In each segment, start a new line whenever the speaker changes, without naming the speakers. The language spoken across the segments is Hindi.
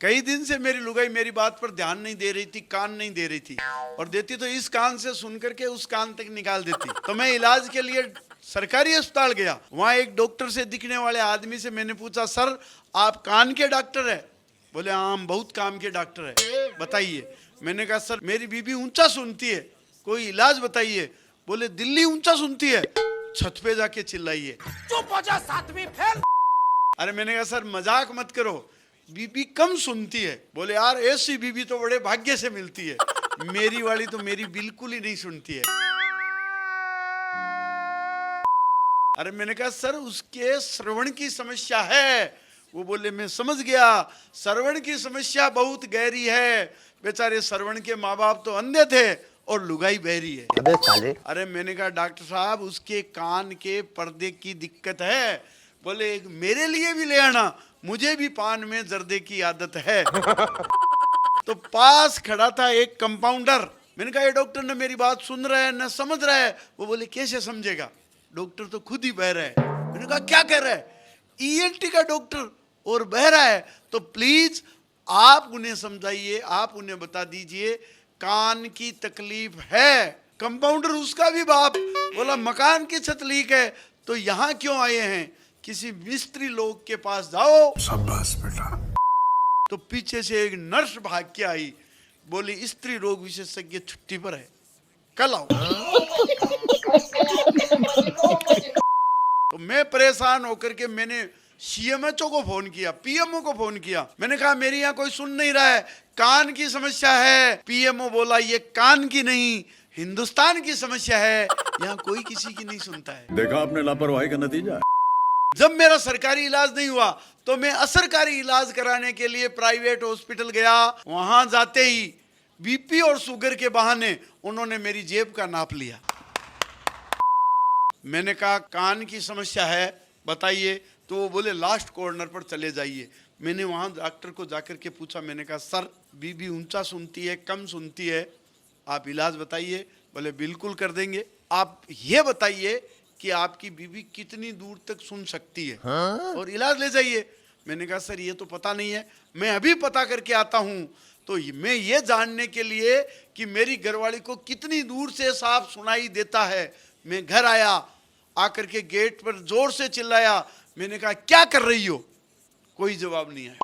कई दिन से मेरी लुगाई मेरी बात पर ध्यान नहीं दे रही थी, कान नहीं दे रही थी, और देती तो इस कान से सुन करके उस कान तक निकाल देती। तो मैं इलाज के लिए सरकारी अस्पताल गया। वहां एक डॉक्टर से दिखने वाले आदमी से मैंने पूछा, सर आप कान के डॉक्टर है? बोले हाँ, हम बहुत काम के डॉक्टर है, बताइए। मैंने कहा सर मेरी बीबी ऊंचा सुनती है, कोई इलाज बताइए। बोले दिल्ली ऊंचा सुनती है, छत पे जाके चिल्लाइए।
चुप हो जा, सातवीं फेल।
अरे मैंने कहा सर मजाक मत करो, बीबी कम सुनती है। बोले यार ऐसी बीबी तो बड़े भाग्य से मिलती है, मेरी वाली तो मेरी बिल्कुल ही नहीं सुनती है। अरे मैंने कहा सर उसके श्रवण की समस्या है। वो बोले मैं समझ गया, श्रवण की समस्या बहुत गहरी है। बेचारे श्रवण के माँ बाप तो अंधे थे और लुगाई बहरी है।
अबे साले।
अरे मैंने कहा डॉक्टर साहब उसके कान के पर्दे की दिक्कत है। बोले मेरे लिए भी ले आना, मुझे भी पान में जर्दे की आदत है। तो पास खड़ा था एक कंपाउंडर। मैंने कहा ये डॉक्टर ने मेरी बात सुन रहा है न समझ रहा है? वो बोले कैसे समझेगा, डॉक्टर तो खुद ही बह रहा है। मैंने कहा क्या कह रहा है? ईएनटी का डॉक्टर और बह रहा है, तो प्लीज आप उन्हें समझाइए, आप उन्हें बता दीजिए कान की तकलीफ है। कंपाउंडर उसका भी बाप बोला मकान की छत लीक है तो यहाँ क्यों आए हैं, किसी मिस्त्री लोग के पास जाओ।
शाबाश बेटा।
तो पीछे से एक नर्स भाग के आई, बोली स्त्री रोग विशेषज्ञ छुट्टी पर है, कल आओ। तो मैं परेशान होकर के मैंने सीएमएचओ को फोन किया, पीएमओ को फोन किया। मैंने कहा मेरी यहाँ कोई सुन नहीं रहा है, कान की समस्या है। पीएमओ बोला ये कान की नहीं हिंदुस्तान की समस्या है, यहाँ कोई किसी की नहीं सुनता है।
देखा आपने लापरवाही का नतीजा।
जब मेरा सरकारी इलाज नहीं हुआ तो मैं असरकारी इलाज कराने के लिए प्राइवेट हॉस्पिटल गया। वहां जाते ही बीपी और शुगर के बहाने उन्होंने मेरी जेब का नाप लिया। मैंने कहा कान की समस्या है बताइए, तो वो बोले लास्ट कॉर्नर पर चले जाइए। मैंने वहां डॉक्टर को जाकर के पूछा, मैंने कहा सर बीबी ऊंचा सुनती है कम सुनती है, आप इलाज बताइए। बोले बिल्कुल कर देंगे, आप ये बताइए कि आपकी बीबी कितनी दूर तक सुन सकती है और इलाज ले जाइए। मैंने कहा सर ये तो पता नहीं है, मैं अभी पता करके आता हूँ। तो मैं ये जानने के लिए कि मेरी घरवाली को कितनी दूर से साफ सुनाई देता है, मैं घर आया, आकर के गेट पर जोर से चिल्लाया। मैंने कहा क्या कर रही हो? कोई जवाब नहीं आया।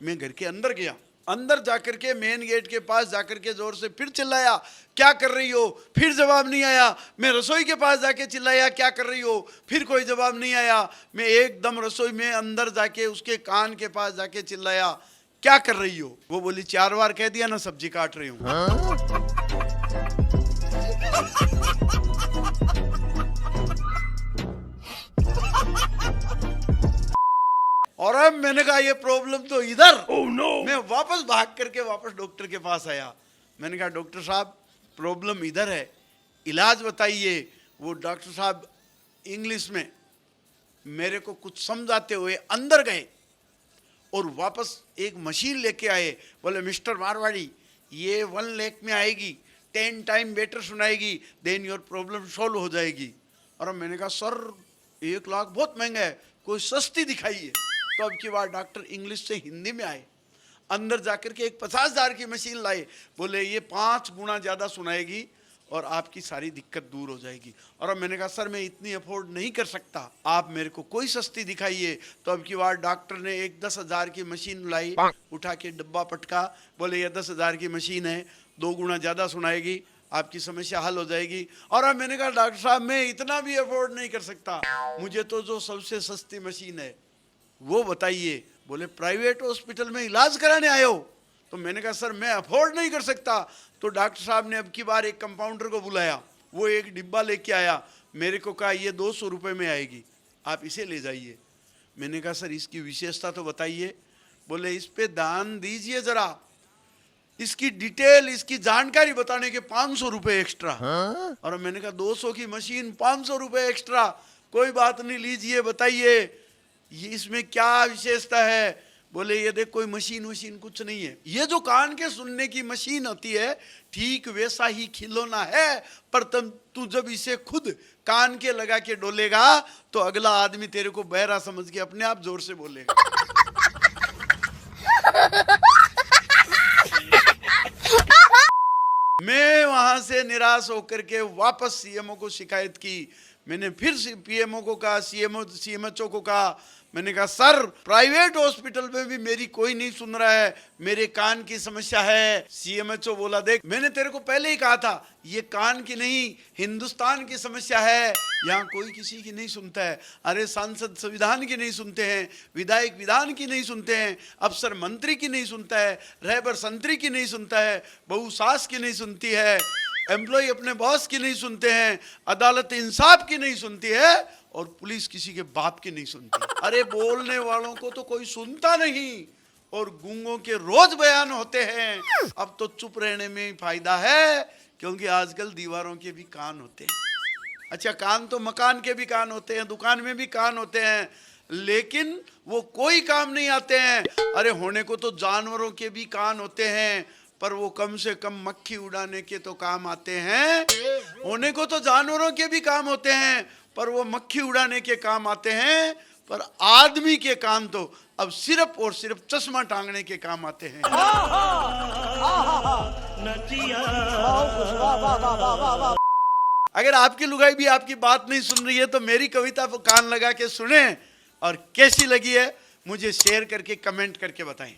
मैं घर के अंदर गया, अंदर जाकर के मेन गेट के पास जाकर के जोर से फिर चिल्लाया क्या कर रही हो? फिर जवाब नहीं आया। मैं रसोई के पास जाके चिल्लाया क्या कर रही हो? फिर कोई जवाब नहीं आया। मैं एकदम रसोई में अंदर जाके उसके कान के पास जाके चिल्लाया क्या कर रही हो? वो बोली 4 बार कह दिया ना सब्जी काट रही हूँ। और अब मैंने कहा ये प्रॉब्लम तो इधर। oh, no. मैं वापस भाग करके वापस डॉक्टर के पास आया। मैंने कहा डॉक्टर साहब प्रॉब्लम इधर है, इलाज बताइए। वो डॉक्टर साहब इंग्लिश में मेरे को कुछ समझाते हुए अंदर गए और वापस एक मशीन लेके आए। बोले मिस्टर मारवाड़ी ये 1 लाख में आएगी, 10 टाइम बेटर सुनाएगी, देन योर प्रॉब्लम सॉल्व हो जाएगी। और मैंने कहा सर 1 लाख बहुत महंगा है, कोई सस्ती दिखाइए। तो अब की बार डॉक्टर इंग्लिश से हिंदी में आए, अंदर जाकर के एक 50,000 की मशीन लाए। बोले ये 5 गुना ज्यादा सुनाएगी और आपकी सारी दिक्कत दूर हो जाएगी। और अब मैंने कहा सर मैं इतनी अफोर्ड नहीं कर सकता, आप मेरे को कोई सस्ती दिखाइए। तो अब की बार डॉक्टर ने एक 10,000 की मशीन लाई, उठा के डब्बा पटका। बोले ये 10,000 की मशीन है, 2 गुना ज्यादा सुनाएगी, आपकी समस्या हल हो जाएगी। और अब मैंने कहा डॉक्टर साहब मैं इतना भी अफोर्ड नहीं कर सकता, मुझे तो जो सबसे सस्ती मशीन है वो बताइए। बोले प्राइवेट हॉस्पिटल में इलाज कराने आए हो? तो मैंने कहा सर मैं अफोर्ड नहीं कर सकता। तो डॉक्टर साहब ने अब की बार एक कंपाउंडर को बुलाया, वो एक डिब्बा लेके आया, मेरे को कहा ये 200 रुपये में आएगी, आप इसे ले जाइए। मैंने कहा सर इसकी विशेषता तो बताइए। बोले इस पे दान दीजिए जरा, इसकी डिटेल इसकी जानकारी बताने के 500 रुपये एक्स्ट्रा। और मैंने कहा 200 की मशीन 500 रुपये एक्स्ट्रा, कोई बात नहीं लीजिए बताइए ये इसमें क्या विशेषता है। बोले ये देख कोई मशीन वशीन कुछ नहीं है, ये जो कान के सुनने की मशीन होती है ठीक वैसा ही खिलौना है, पर तू जब इसे खुद कान के लगा के डोलेगा तो अगला आदमी तेरे को बहरा समझ के अपने आप जोर से बोलेगा। से निराश होकर के वापस सीएमओ को शिकायत की। मैंने फिर पीएमओ को कहा, सीएमएचओ को कहा, मैंने कहा सर प्राइवेट हॉस्पिटल में भी मेरी कोई नहीं सुन रहा है, मेरे कान की समस्या है। सीएमएचओ बोला देख मैंने तेरे को पहले ही कहा था ये कान की नहीं हिंदुस्तान की समस्या है, यहाँ कोई किसी की नहीं सुनता है। अरे सांसद संविधान की नहीं सुनते हैं, विधायक विधान की नहीं सुनते हैं, अफसर मंत्री की नहीं सुनता है, रहबर संतरी की नहीं सुनता है, बहू सास की नहीं सुनती है, एम्प्लॉय अपने बॉस की नहीं सुनते हैं, अदालत इंसाफ की नहीं सुनती है और पुलिस किसी के बाप की नहीं सुनती। अरे बोलने वालों को तो कोई सुनता नहीं और गूंगों के रोज बयान होते हैं। अब तो चुप रहने में ही फायदा है क्योंकि आजकल दीवारों के भी कान होते हैं। अच्छा कान तो मकान के भी कान होते हैं, दुकान में भी कान होते हैं, लेकिन वो कोई काम नहीं आते हैं। अरे होने को तो जानवरों के भी कान होते हैं पर वो कम से कम मक्खी उड़ाने के तो काम आते हैं। होने को तो जानवरों के भी काम होते हैं पर वो मक्खी उड़ाने के काम आते हैं, पर आदमी के कान तो अब सिर्फ और सिर्फ चश्मा टांगने के काम आते हैं। अगर आपकी लुगाई भी आपकी बात नहीं सुन रही है तो मेरी कविता को कान लगा के सुने और कैसी लगी है मुझे शेयर करके कमेंट करके बताएं।